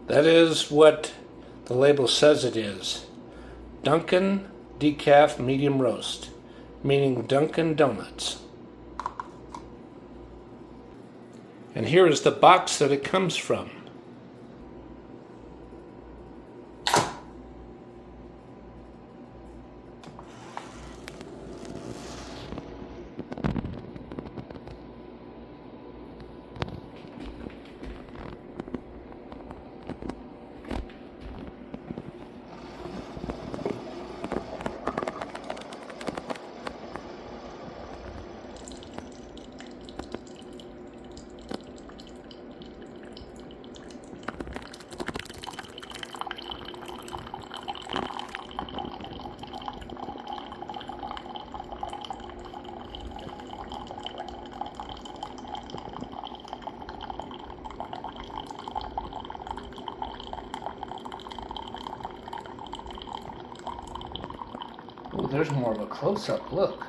That is what the label says it is. Dunkin' Decaf Medium Roast, meaning Dunkin' Donuts. And here is the box that it comes from. Oh, there's more of a close-up look.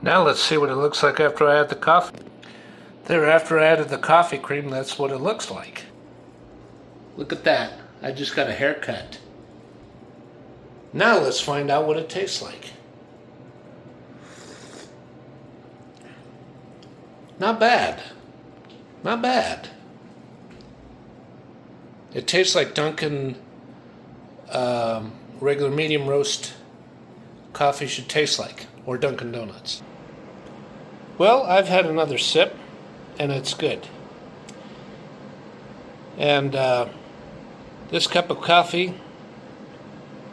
Now let's see what it looks like after I add the coffee. There, after I added the coffee cream, that's what it looks like. Look at that. I just got a haircut. Now let's find out what it tastes like. Not bad. Not bad. It tastes like Dunkin' regular medium roast coffee should taste like, or Dunkin' Donuts. Well, I've had another sip, and it's good. And this cup of coffee,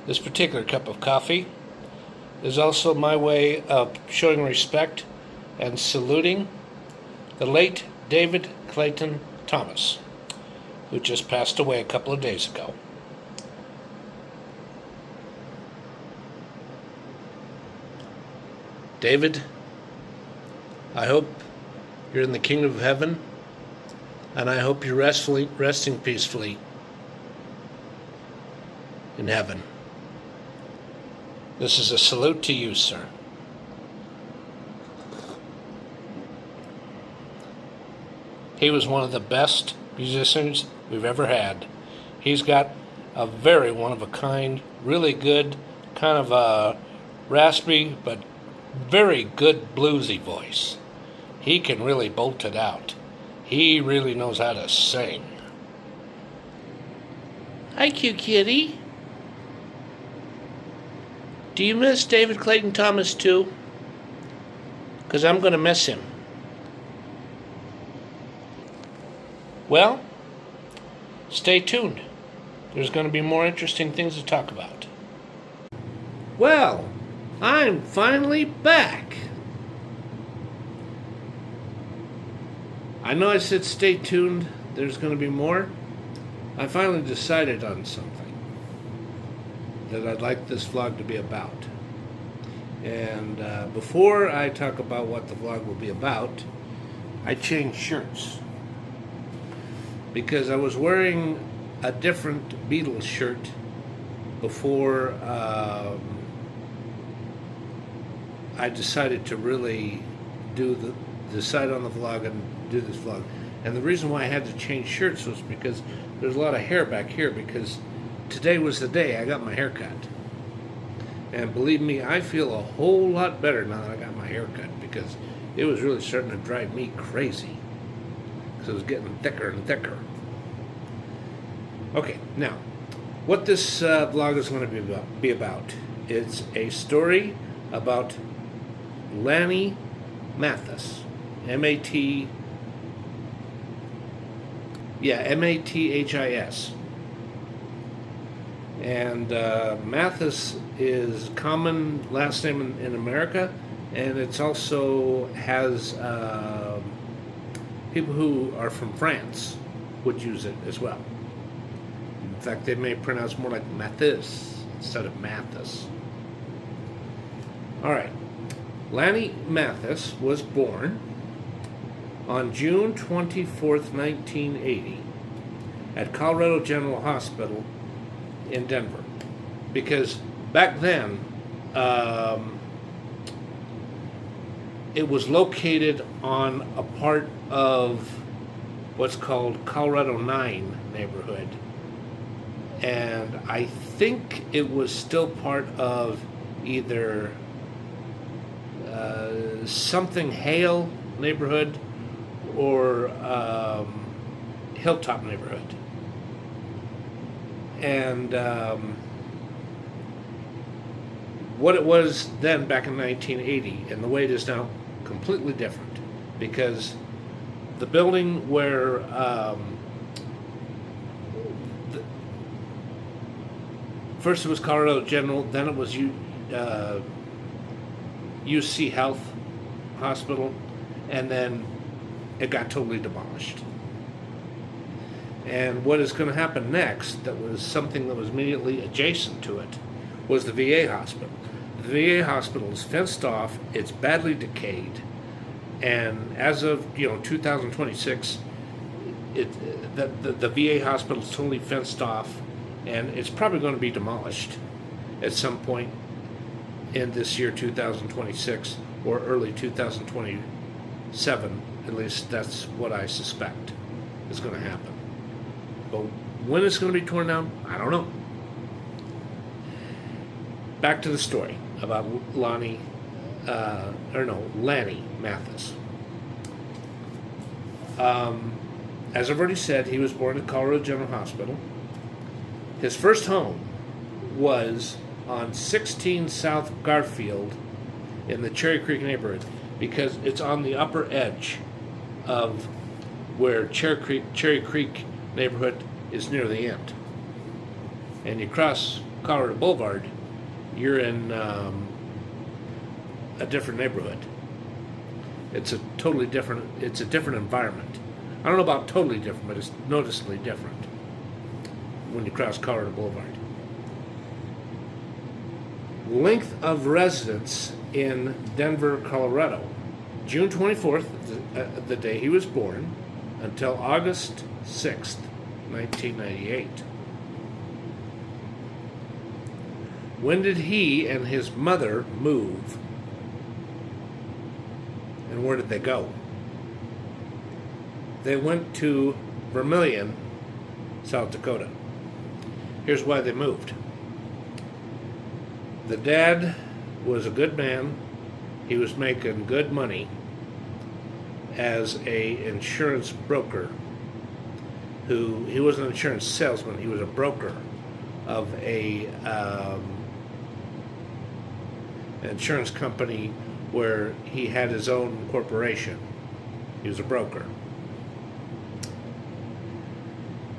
this particular cup of coffee, is also my way of showing respect and saluting the late David Clayton Thomas, who just passed away a couple of days ago. David, I hope you're in the kingdom of heaven, and I hope you're resting peacefully in heaven. This is a salute to you, sir. He was one of the best musicians we've ever had. He's got a very one-of-a-kind, really good, kind of a raspy, but very good bluesy voice. He can really bolt it out. He really knows how to sing. Hi, cute kitty. Do you miss David Clayton Thomas too? Because I'm going to miss him. Well, stay tuned. There's going to be more interesting things to talk about. Well, I'm finally back. I know I said stay tuned, there's going to be more. I finally decided on something that I'd like this vlog to be about. And before I talk about what the vlog will be about, I changed shirts. Because I was wearing a different Beatles shirt before I decided to really do decide on the vlog and do this vlog. And the reason why I had to change shirts was because there's a lot of hair back here, because today was the day I got my hair cut. And believe me, I feel a whole lot better now that I got my hair cut, because it was really starting to drive me crazy. Because it was getting thicker and thicker. Okay, now, what this vlog is going to be about, it's a story about Lanny Mathis. M-A-T... Yeah, M-A-T-H-I-S. And Mathis is common last name in America, and it's also has people who are from France would use it as well. In fact, they may pronounce more like Mathis instead of Mathis. All right. Lanny Mathis was born on June 24th, 1980, at Colorado General Hospital in Denver. Because back then, it was located on a part of what's called Colorado 9 neighborhood. And I think it was still part of either something Hale neighborhood or Hilltop neighborhood. And what it was then back in 1980 and the way it is now, completely different. Because the building where first it was Colorado General, then it was UC Health Hospital, and then it got totally demolished. And what is going to happen next, that was something that was immediately adjacent to it, was the VA hospital. The VA hospital is fenced off, it's badly decayed, and as of 2026, the VA hospital is totally fenced off, and it's probably going to be demolished at some point in this year, 2026, or early 2027. At least that's what I suspect is going to happen. But when it's going to be torn down, I don't know. Back to the story about Lanny Mathis. As I've already said, he was born at Colorado General Hospital. His first home was on 16 South Garfield in the Cherry Creek neighborhood, because it's on the upper edge of where Cherry Creek neighborhood is near the end. And you cross Colorado Boulevard, you're in a different neighborhood. It's a totally different, it's a different environment. I don't know about totally different, but it's noticeably different when you cross Colorado Boulevard. Length of residence in Denver, Colorado. June 24th, the day he was born, until August 6th, 1998. When did he and his mother move? And where did they go? They went to Vermillion, South Dakota. Here's why they moved. The dad was a good man. He was making good money as a insurance broker. He wasn't an insurance salesman. He was a broker of a insurance company where he had his own corporation. He was a broker.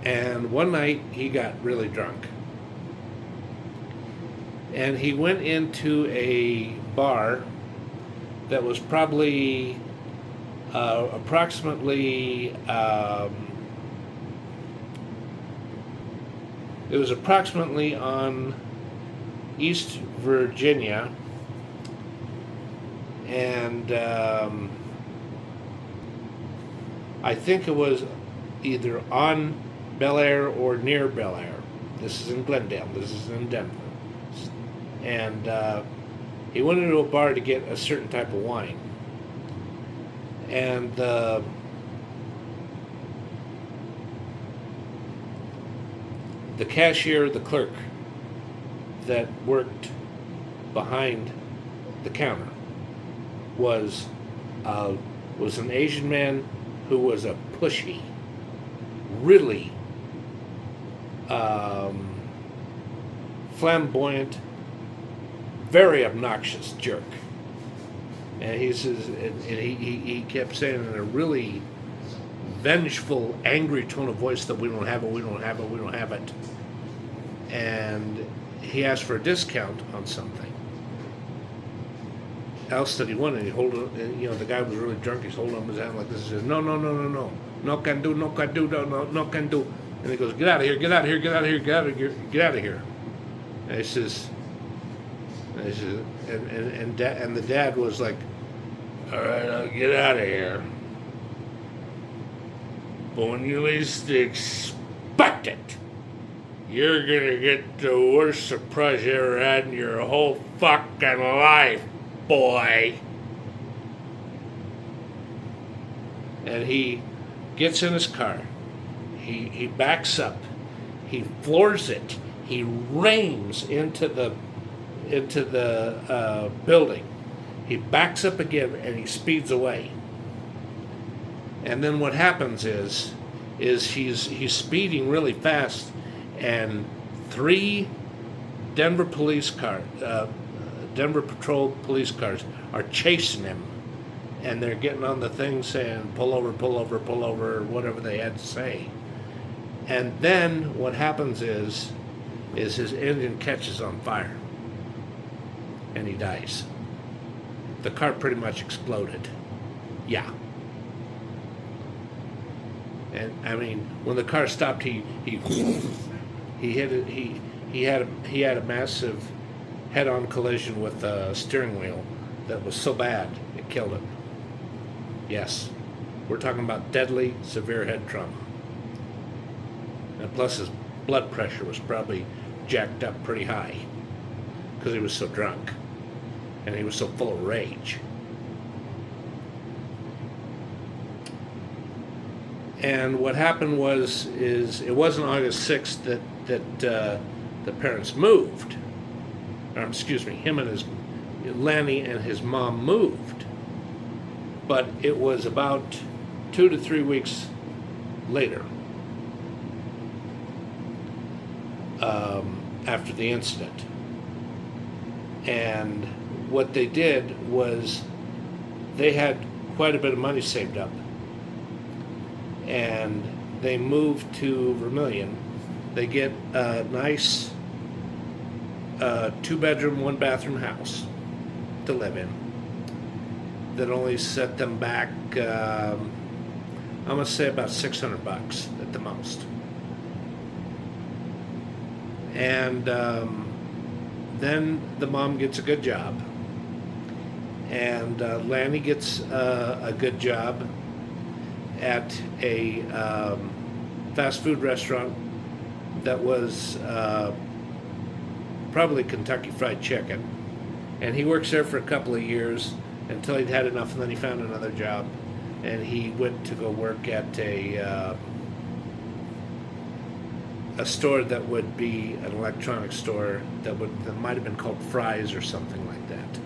And one night he got really drunk. And he went into a bar that was probably approximately it was approximately on East Virginia, and I think it was either on Bel Air or near Bel Air. This is in Glendale. This is in Denver. And he went into a bar to get a certain type of wine. And the cashier, the clerk that worked behind the counter was an Asian man who was a pushy, really flamboyant, very obnoxious jerk. And he says, and he kept saying in a really vengeful, angry tone of voice that we don't have it, we don't have it, we don't have it. And he asked for a discount on something else that he wanted. He hold it, you know, the guy was really drunk. He's holding up his hand like this. He says, no, no, no, no, no, no can do, no can do, no, no, no can do. And he goes, get out of here, get out of here, get out of here, get out of here, get out of here. And he says, and the dad was like, all right, I'll get out of here. But when you least expect it, you're gonna get the worst surprise you ever had in your whole fucking life, boy. And he gets in his car. He backs up. He floors it. He rams into the building. He backs up again and he speeds away. And then what happens is he's speeding really fast, and 3 Denver Patrol police cars are chasing him, and they're getting on the thing saying pull over, pull over, pull over, whatever they had to say. And then what happens is his engine catches on fire and he dies. The car pretty much exploded. Yeah. And I mean, when the car stopped, he hit it. He had a massive head-on collision with the steering wheel that was so bad it killed him. Yes, we're talking about deadly, severe head trauma. And plus, his blood pressure was probably jacked up pretty high because he was so drunk and he was so full of rage. And what happened is it wasn't August 6th that the parents moved. Or, excuse me, Lanny and his mom moved. But it was about 2 to 3 weeks later, after the incident. And what they did was they had quite a bit of money saved up. And they moved to Vermillion. They get a nice 2-bedroom, 1-bathroom house to live in that only set them back, I'm going to say about $600 at the most. And then the mom gets a good job, and Lanny gets a good job at a fast food restaurant that was probably Kentucky Fried Chicken. And he works there for a couple of years until he'd had enough, and then he found another job. And he went to go work at a store that would be an electronics store that might have been called Fry's or something like that.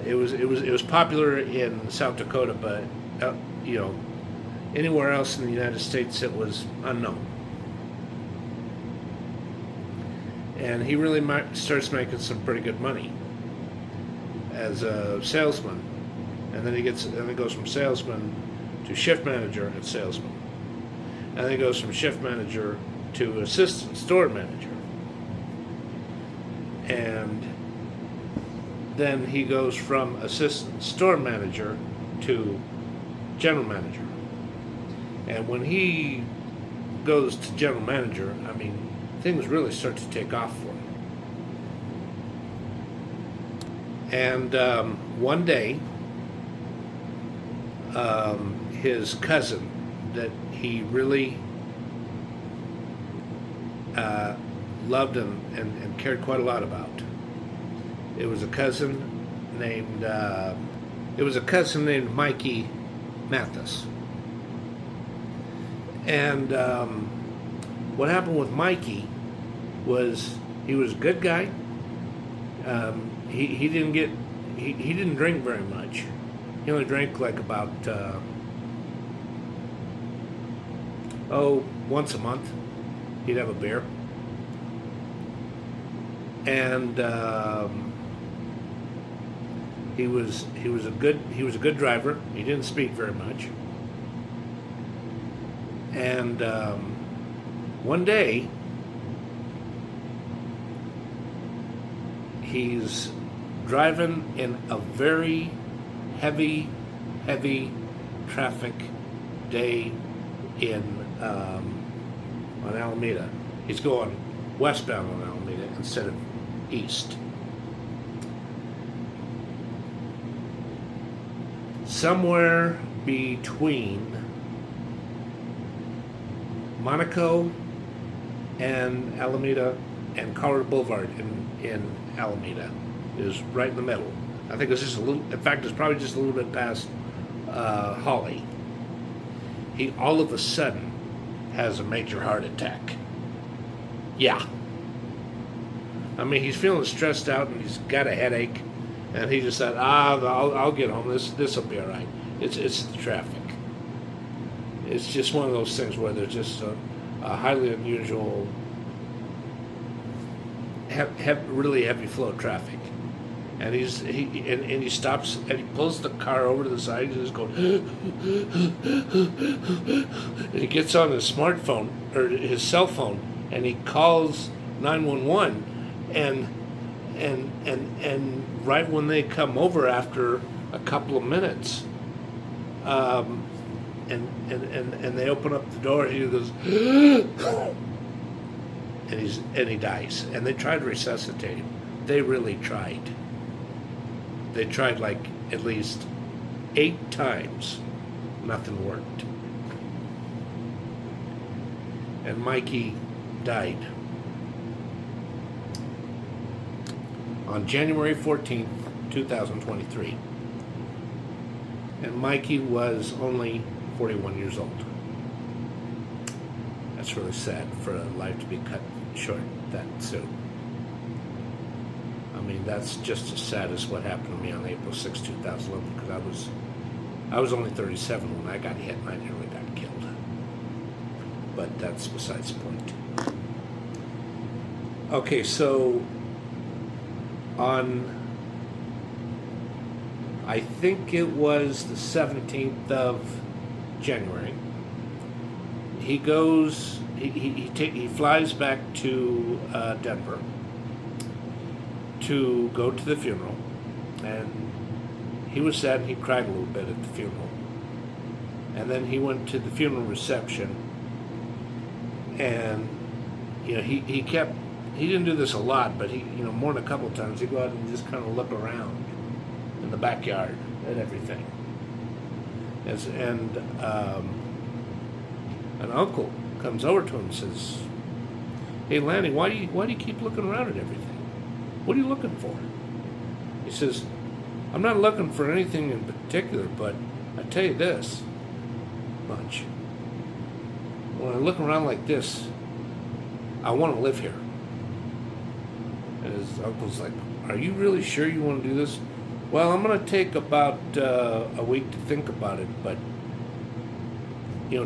It was popular in South Dakota, but you know, anywhere else in the United States it was unknown. And he really starts making some pretty good money as a salesman, and then he goes from salesman to shift manager and salesman, and then he goes from shift manager to assistant store manager, and then he goes from assistant store manager to general manager. And when he goes to general manager, I mean, things really start to take off for him. And one day, his cousin that he really loved and cared quite a lot about, it was a cousin named It was a cousin named Mikey Mathis. And what happened with Mikey was he was a good guy. He didn't drink very much. He only drank like about once a month. He'd have a beer. And he was a good driver. He didn't speak very much. And one day he's driving in a very heavy traffic day on Alameda. He's going westbound on Alameda instead of east. Somewhere between Monaco and Alameda and Colorado Boulevard in Alameda is right in the middle. I think it's just a little, in fact, it's probably just a little bit past Holly. He all of a sudden has a major heart attack. Yeah. I mean, he's feeling stressed out and he's got a headache, and he just said, I'll get home. This will be all right. It's the traffic. It's just one of those things where there's just a highly unusual, really heavy flow of traffic. And he stops and he pulls the car over to the side and he's going, and he gets on his smartphone or his cell phone and he calls 911, and right when they come over after a couple of minutes, and they open up the door, he goes, and he dies. And they tried to resuscitate him. They really tried. They tried like at least 8 times. Nothing worked. And Mikey died on January 14th, 2023. And Mikey was only 41 years old. That's really sad for a life to be cut short that soon. I mean, that's just as sad as what happened to me on April 6, 2011, because I was only 37 when I got hit and I nearly got killed. But that's besides the point. Okay, so on, I think it was the 17th of January, he goes, he flies back to Denver to go to the funeral, and he was sad and he cried a little bit at the funeral. And then he went to the funeral reception, and he didn't do this a lot, but he more than a couple of times he'd go out and just kind of look around in the backyard at everything. And an uncle comes over to him and says, "Hey Lanny, why do you keep looking around at everything? What are you looking for?" He says, "I'm not looking for anything in particular, but I tell you this much. When I look around like this, I want to live here." And his uncle's like, "Are you really sure you want to do this?" "Well, I'm going to take about a week to think about it, but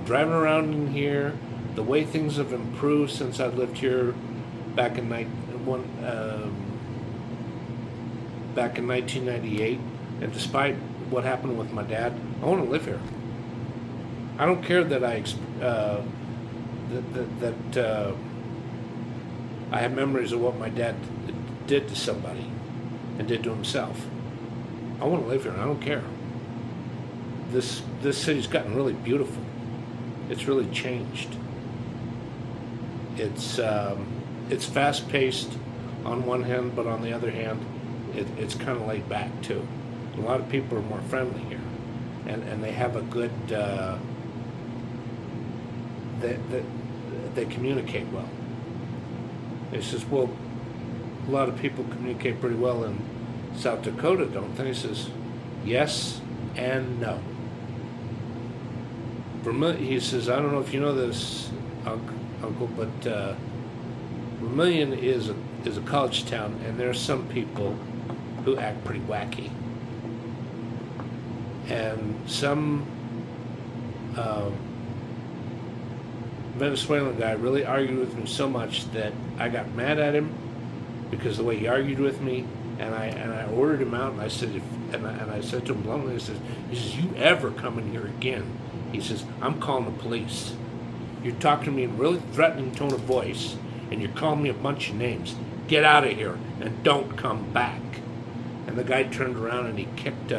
driving around in here, the way things have improved since I lived here back in 1998, and despite what happened with my dad, I want to live here. I don't care that I have memories of what my dad did to somebody and did to himself. I want to live here, and I don't care. This city's gotten really beautiful. It's really changed. It's fast-paced on one hand, but on the other hand, it's kind of laid back too. A lot of people are more friendly here, and they have a good. They communicate well. He says, "Well, a lot of people communicate pretty well in South Dakota, don't they?" He says, "Yes, And no. He says, I don't know if you know this, Uncle, but Vermillion is a college town, and there are some people who act pretty wacky. And some Venezuelan guy really argued with me so much that I got mad at him because of the way he argued with me, and I ordered him out, and I said, I said to him bluntly, he says, you ever come in here again? He says, I'm calling the police. You're talking to me in a really threatening tone of voice, and you're calling me a bunch of names. Get out of here and don't come back. And the guy turned around and he kicked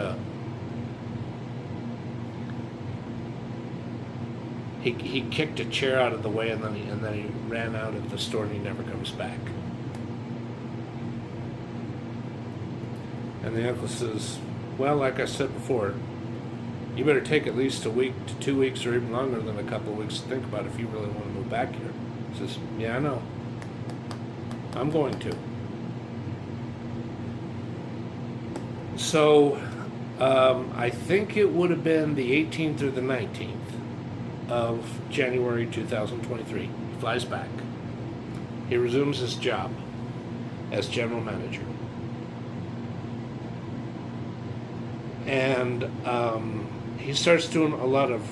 he kicked a chair out of the way, and then he ran out of the store, and he never comes back. And the uncle says, well, like I said before, you better take at least a week to 2 weeks or even longer than a couple of weeks to think about if you really want to move back here. He says, yeah, I know. I'm going to. So I think it would have been the 18th or the 19th of January 2023. He flies back. He resumes his job as general manager. And he starts doing a lot of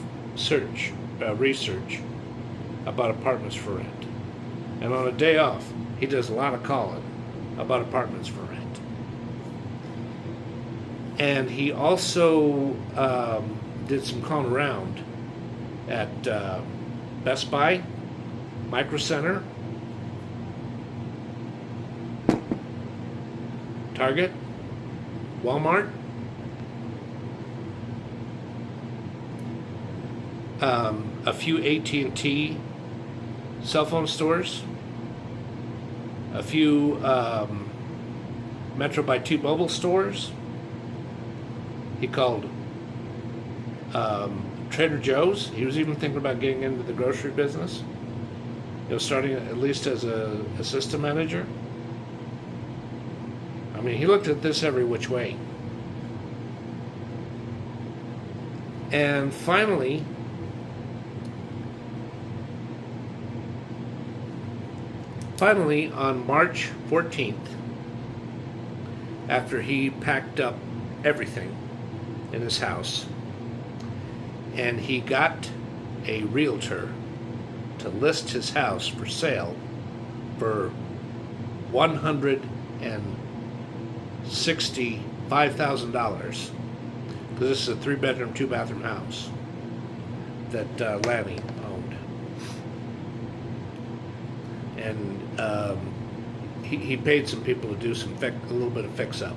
research about apartments for rent. And on a day off, he does a lot of calling about apartments for rent. And he also did some calling around at Best Buy, Micro Center, Target, Walmart, a few AT&T cell phone stores, a few Metro by T-Mobile stores. He called Trader Joe's. He was even thinking about getting into the grocery business. Starting at least as a assistant manager. I mean, he looked at this every which way. And finally, on March 14th, after he packed up everything in his house, and he got a realtor to list his house for sale for $165,000, because this is a 3-bedroom, 2-bathroom house that Lanny owned. And he paid some people to do a little bit of fix-up,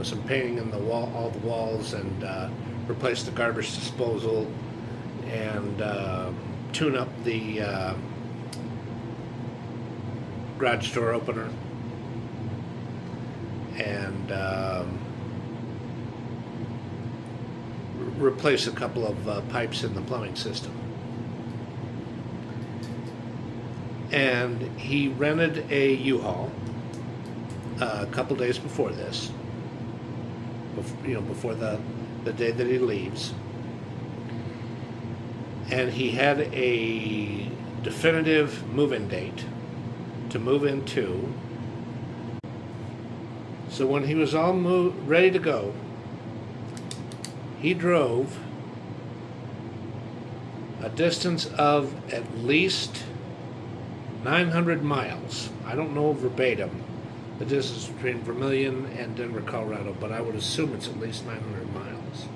some painting in all the walls, and replace the garbage disposal, and tune up the garage door opener, and replace a couple of pipes in the plumbing system. And he rented a U-Haul a couple days before this, before the day that he leaves. And he had a definitive move-in date to move into. So when he was all ready to go, he drove a distance of at least 900 miles. I don't know verbatim the distance between Vermillion and Denver, Colorado, but I would assume it's at least 900 miles.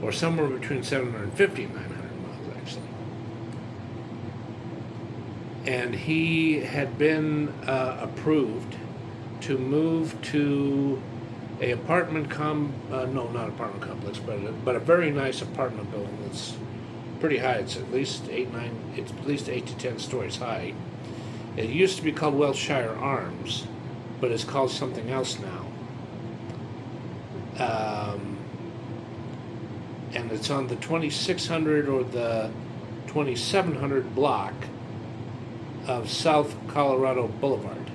Or somewhere between 750 and 900 miles, actually. And he had been approved to move to a not apartment complex, but a very nice apartment building that's pretty high. It's at least 8 to 10 stories high. It used to be called Welshire Arms, but it's called something else now. And it's on the 2600 or the 2700 block of South Colorado Boulevard.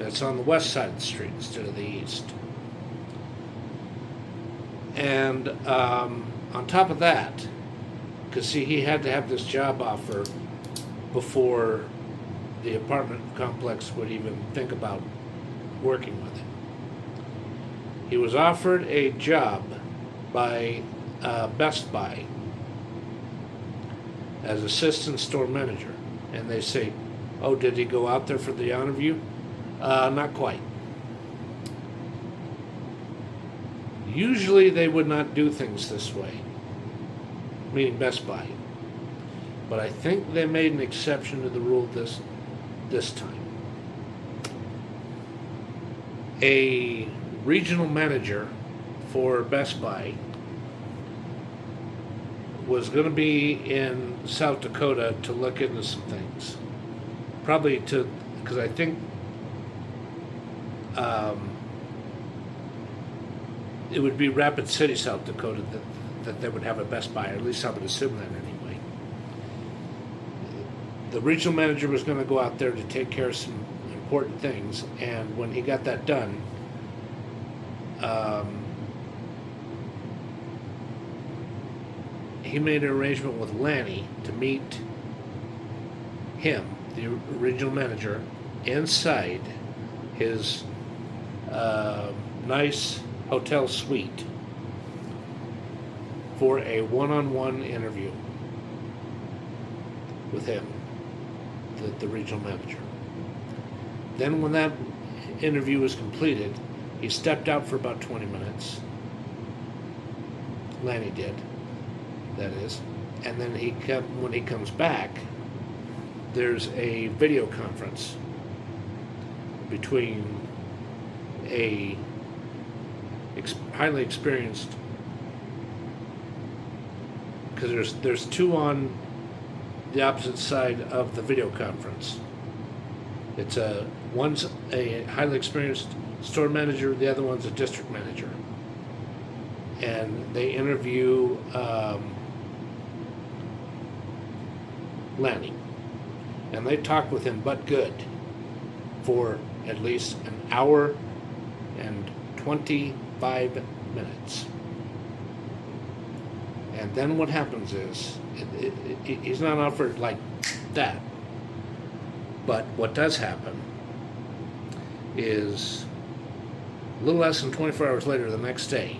And it's on the west side of the street instead of the east. And on top of that, because see, he had to have this job offer before the apartment complex would even think about working with him. He was offered a job by Best Buy as assistant store manager. And they say, oh, did he go out there for the interview? Not quite. Usually they would not do things this way, meaning Best Buy. But I think they made an exception to the rule this time. A regional manager for Best Buy was going to be in South Dakota to look into some things. Probably because I think it would be Rapid City, South Dakota, that they would have a Best Buy, or at least I would assume that anyway. The regional manager was going to go out there to take care of some important things, and when he got that done, he made an arrangement with Lanny to meet him, the regional manager, inside his nice hotel suite for a one-on-one interview with him, the regional manager. Then when that interview was completed, he stepped out for about 20 minutes. Lanny did, that is. And then when he comes back, there's a video conference between a highly experienced, because there's two on the opposite side of the video conference. It's one's a highly experienced store manager, the other one's a district manager, and they interview Lanny, and they talk with him but good for at least an hour and 25 minutes. And then what happens is, he's not offered like that. But what does happen is, a little less than 24 hours later, the next day,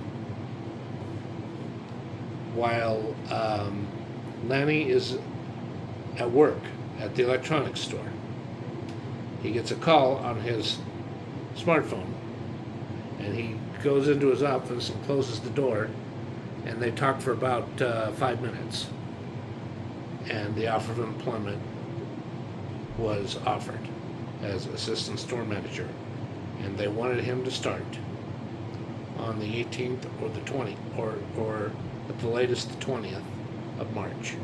while Lanny is at work at the electronics store, he gets a call on his smartphone, and he goes into his office and closes the door, and they talk for about 5 minutes. And the offer of employment was offered as assistant store manager, and they wanted him to start on the 18th or the 20th, or at the latest the 20th of March.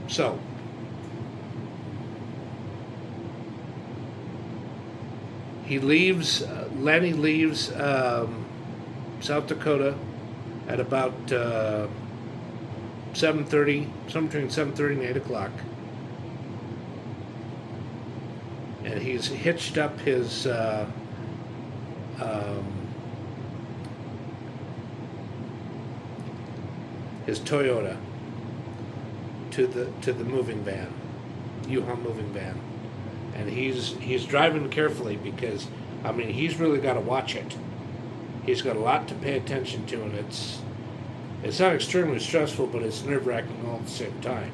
So he leaves. Lanny leaves South Dakota at about 7:30, somewhere between 7:30 and 8 o'clock. And he's hitched up his Toyota to the moving van, U-Haul moving van, and he's driving carefully because, I mean, he's really got to watch it. He's got a lot to pay attention to, and it's not extremely stressful, but it's nerve-wracking all at the same time.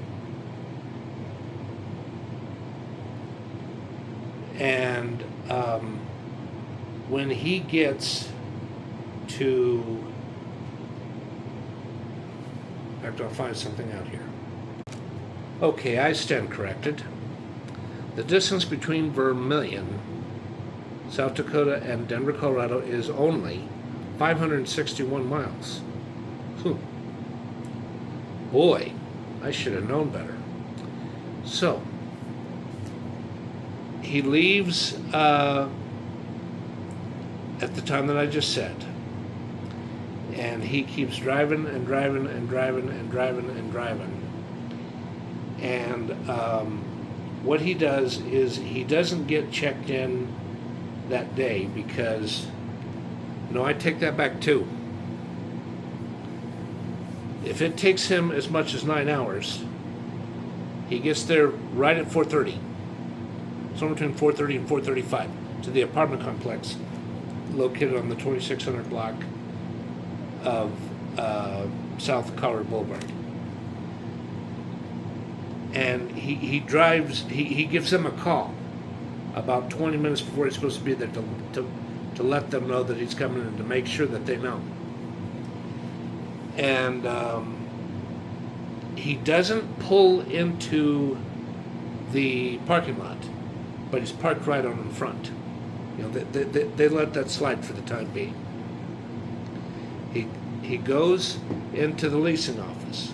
And when he gets to, in fact, I'll find something out here. Okay, I stand corrected. The distance between Vermillion, South Dakota, and Denver, Colorado is only 561 miles. Boy, I should have known better. So, he leaves at the time that I just said. And he keeps driving and driving and driving and driving and driving. And what he does is he doesn't get checked in that day because, no, I take that back too. If it takes him as much as 9 hours, he gets there right at 4:30, somewhere between 4:30 and 4:35, to the apartment complex located on the 2600 block of South Colorado Boulevard. And he drives, he gives them a call about 20 minutes before he's supposed to be there to let them know that he's coming and to make sure that they know. And he doesn't pull into the parking lot, but he's parked right on in front. You know, they let that slide for the time being. He goes into the leasing office.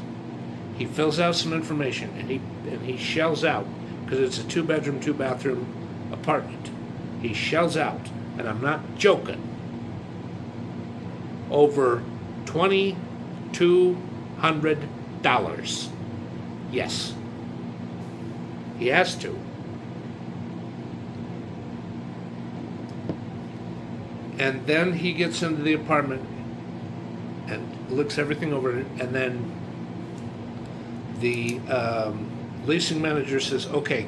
He fills out some information, and he shells out, because it's a 2-bedroom, 2-bathroom apartment. He shells out, and I'm not joking, over $2,200. Yes, he has to. And then he gets into the apartment and looks everything over, and then the leasing manager says, okay,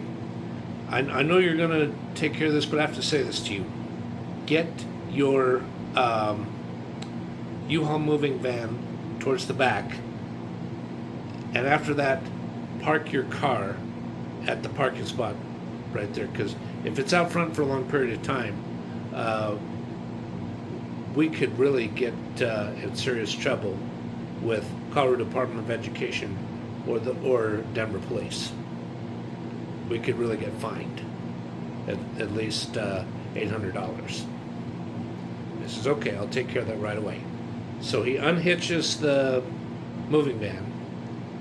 I know you're going to take care of this, but I have to say this to you. Get your U-Haul moving van towards the back, and after that, park your car at the parking spot right there, because if it's out front for a long period of time, we could really get in serious trouble with Colorado Department of Education or Denver Police. We could really get fined at least $800. He says, okay, I'll take care of that right away. So he unhitches the moving van.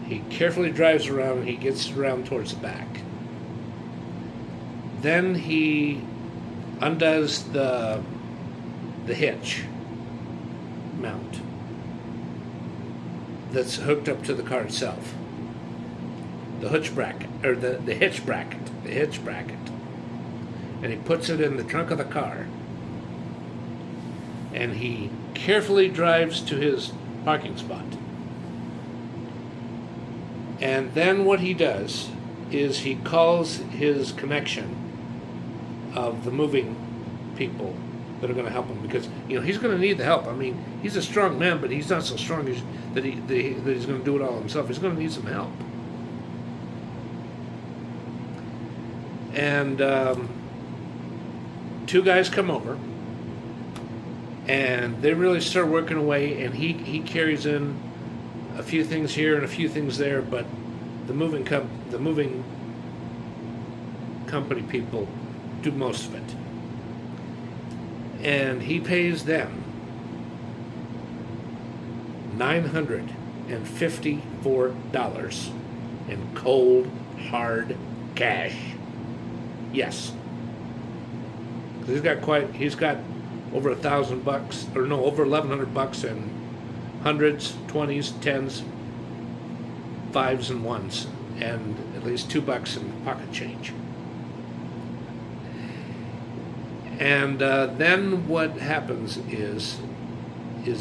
He carefully drives around, and he gets around towards the back. Then he undoes the hitch mount that's hooked up to the car itself. The hitch bracket, or the hitch bracket, and he puts it in the trunk of the car, and he carefully drives to his parking spot. And then what he does is he calls his connection of the moving people that are going to help him, because he's going to need the help. I mean, he's a strong man, but he's not so strong that he's going to do it all himself. He's going to need some help. And 2 guys come over, and they really start working away, and he carries in a few things here and a few things there, but the moving company people do most of it. And he pays them $954 in cold, hard cash. Yes. He's got over $1,000, or no, over $1,100 in hundreds, 20s, 10s, 5s, and 1s, and at least $2 in pocket change. And then what happens is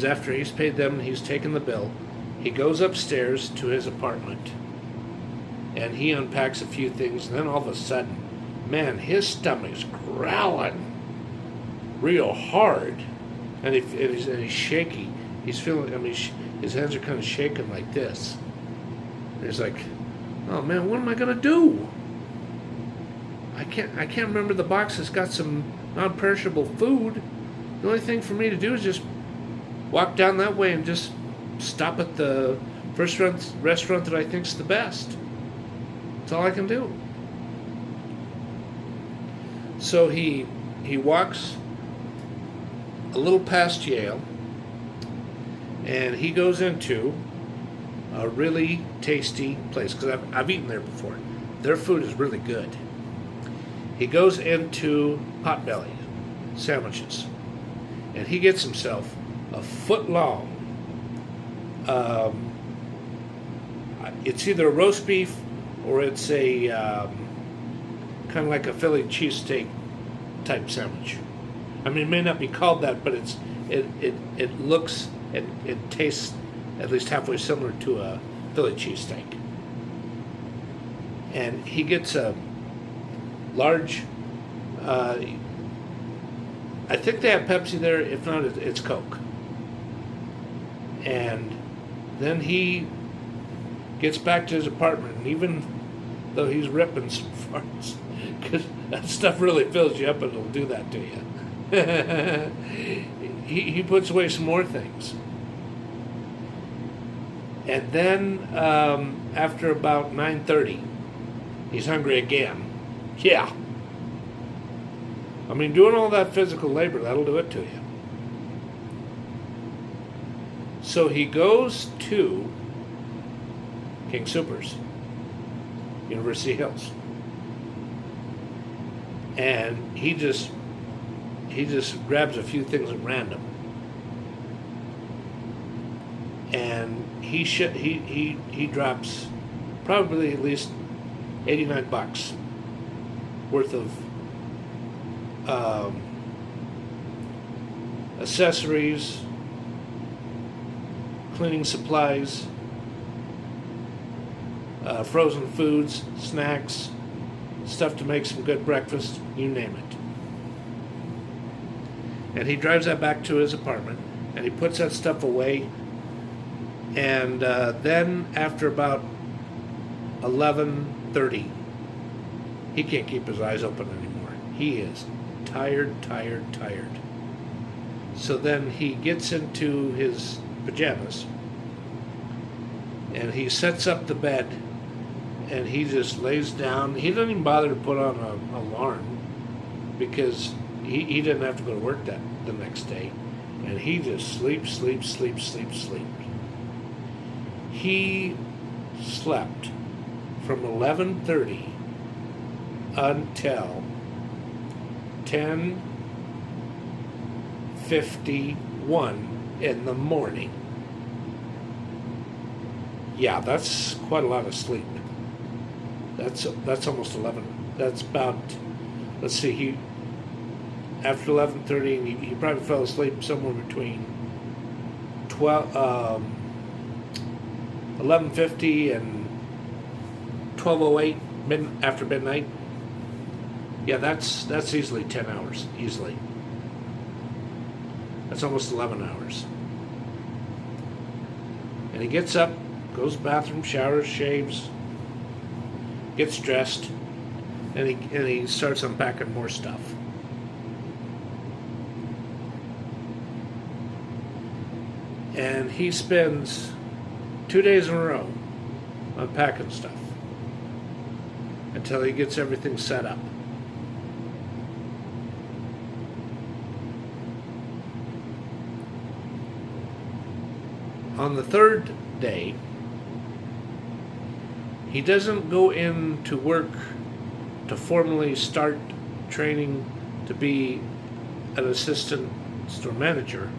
after he's paid them and he's taken the bill, he goes upstairs to his apartment, and he unpacks a few things, and then all of a sudden, man, his stomach's growling real hard, and he's shaky. He's feeling, his hands are kind of shaking like this. And he's like, oh man, what am I going to do? I can't remember the box that's got some non-perishable food. The only thing for me to do is just walk down that way and just stop at the first restaurant that I think's the best. That's all I can do. So he walks a little past Yale, and he goes into a really tasty place, because I've eaten there before. Their food is really good. He goes into Potbelly Sandwiches, and he gets himself a foot-long, it's either a roast beef or it's a kind of like a Philly cheesesteak type sandwich. I mean, it may not be called that, but it looks, it tastes at least halfway similar to a Philly cheesesteak. And he gets a large, I think they have Pepsi there. If not, it's Coke. And then he gets back to his apartment, and even though he's ripping some farts, because that stuff really fills you up and it'll do that to you, he puts away some more things. And then after about 9:30, he's hungry again. Yeah. I mean, doing all that physical labor, that'll do it to you. So he goes to King Soopers, University Hills. And he just grabs a few things at random. And he drops probably at least $89 worth of accessories, cleaning supplies, frozen foods, snacks, stuff to make some good breakfast, you name it. And he drives that back to his apartment, and he puts that stuff away. And then after about 11:30, he can't keep his eyes open anymore. He is tired. So then he gets into his pajamas, and he sets up the bed, and he just lays down. He doesn't even bother to put on an alarm, because he didn't have to go to work the next day. And he just sleeps. He slept from 11:30 until 10:51 in the morning. Yeah, that's quite a lot of sleep. That's almost 11. That's about, let's see, after 11:30, he probably fell asleep somewhere between 11:50 and 12:08 after midnight. Yeah, that's easily 10 hours, easily. That's almost 11 hours. And he gets up, goes to the bathroom, showers, shaves, gets dressed, and he starts unpacking more stuff. And he spends 2 days in a row unpacking stuff until he gets everything set up. On the third day, he doesn't go into work to formally start training to be an assistant store manager.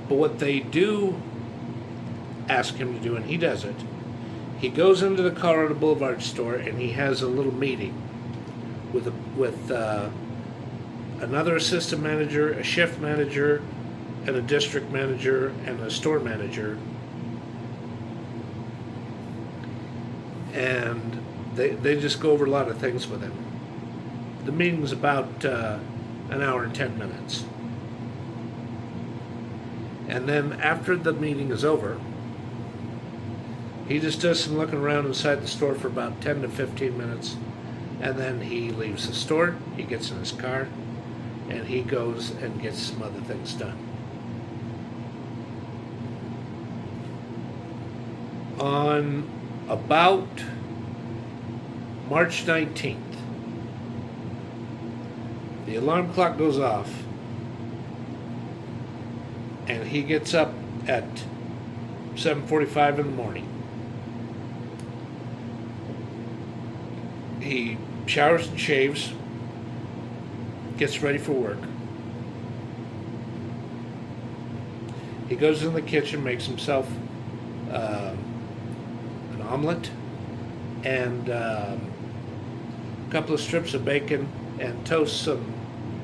But what they do ask him to do, and he does it, he goes into the Colorado Boulevard store and he has a little meeting with another assistant manager, a shift manager, and a district manager, and a store manager. And they just go over a lot of things with him. The meeting's about an hour and 10 minutes. And then after the meeting is over, he just does some looking around inside the store for about 10 to 15 minutes. And then he leaves the store, he gets in his car, and he goes and gets some other things done. On about March 19th, the alarm clock goes off, and he gets up at 7:45 in the morning. He showers and shaves, gets ready for work. He goes in the kitchen, makes himself an omelet and a couple of strips of bacon, and toast some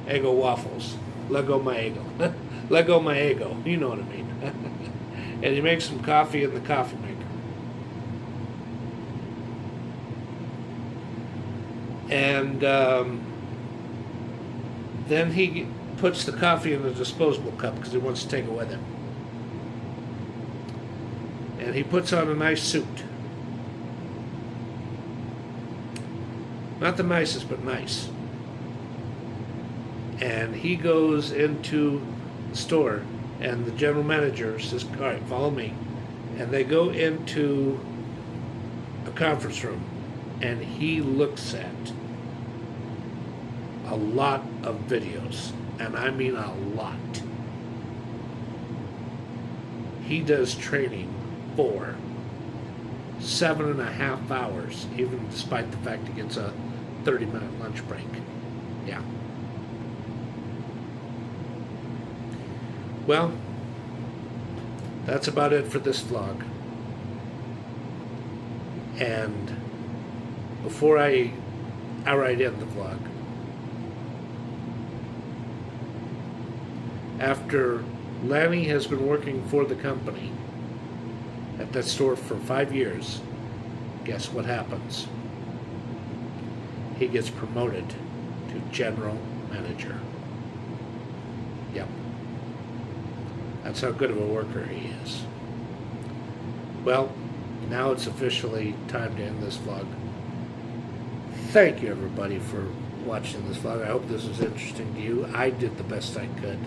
Eggo waffles. Lego my Eggo. Lego my Eggo. You know what I mean. And he makes some coffee in the coffee maker. And then he puts the coffee in a disposable cup because he wants to take it with him. And he puts on a nice suit. Not the nicest, but nice. And he goes into the store, and the general manager says, all right, follow me. And they go into a conference room, and he looks at a lot of videos, and I mean a lot. He does training for 7.5 hours, even despite the fact he gets a 30-minute lunch break. Yeah. Well, that's about it for this vlog. And before I outright end the vlog, after Lanny has been working for the company at that store for 5 years, guess what happens? He gets promoted to general manager. Yep. That's how good of a worker he is. Well, now it's officially time to end this vlog. Thank you, everybody, for watching this vlog. I hope this was interesting to you. I did the best I could.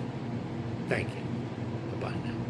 Thank you. Bye-bye now.